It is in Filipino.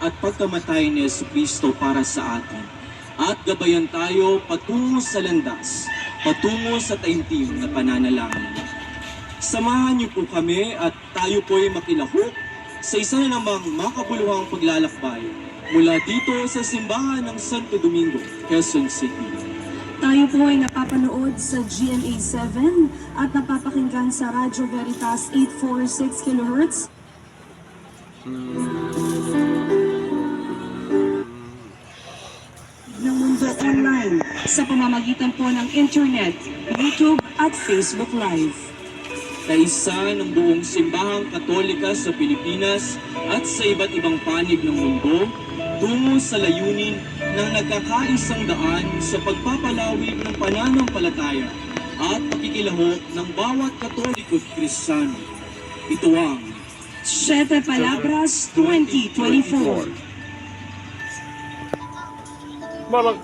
at pagkamatay ni Jesucristo para sa atin. At gabayan tayo patungo sa landas, patungo sa taimtim na pananalangin. Samahan niyo po kami at tayo po'y makilahok sa isa na namang makabuluhang paglalakbay mula dito sa simbahan ng Santo Domingo, Quezon City. Tayo po ay napapanood sa GMA 7 at napapakinggan sa Radyo Veritas 846 kHz. Ng mundo online sa pamamagitan po ng internet, YouTube at Facebook Live. Kaisa ng buong simbahang Katolika sa Pilipinas at sa iba't ibang panig ng mundo tungo sa layunin ng nagkakaisang daan sa pagpapalawig ng pananampalataya at pakikilahok ng bawat Katoliko at Kristiyano. Ito ang Siete Palabras 2024. Mama.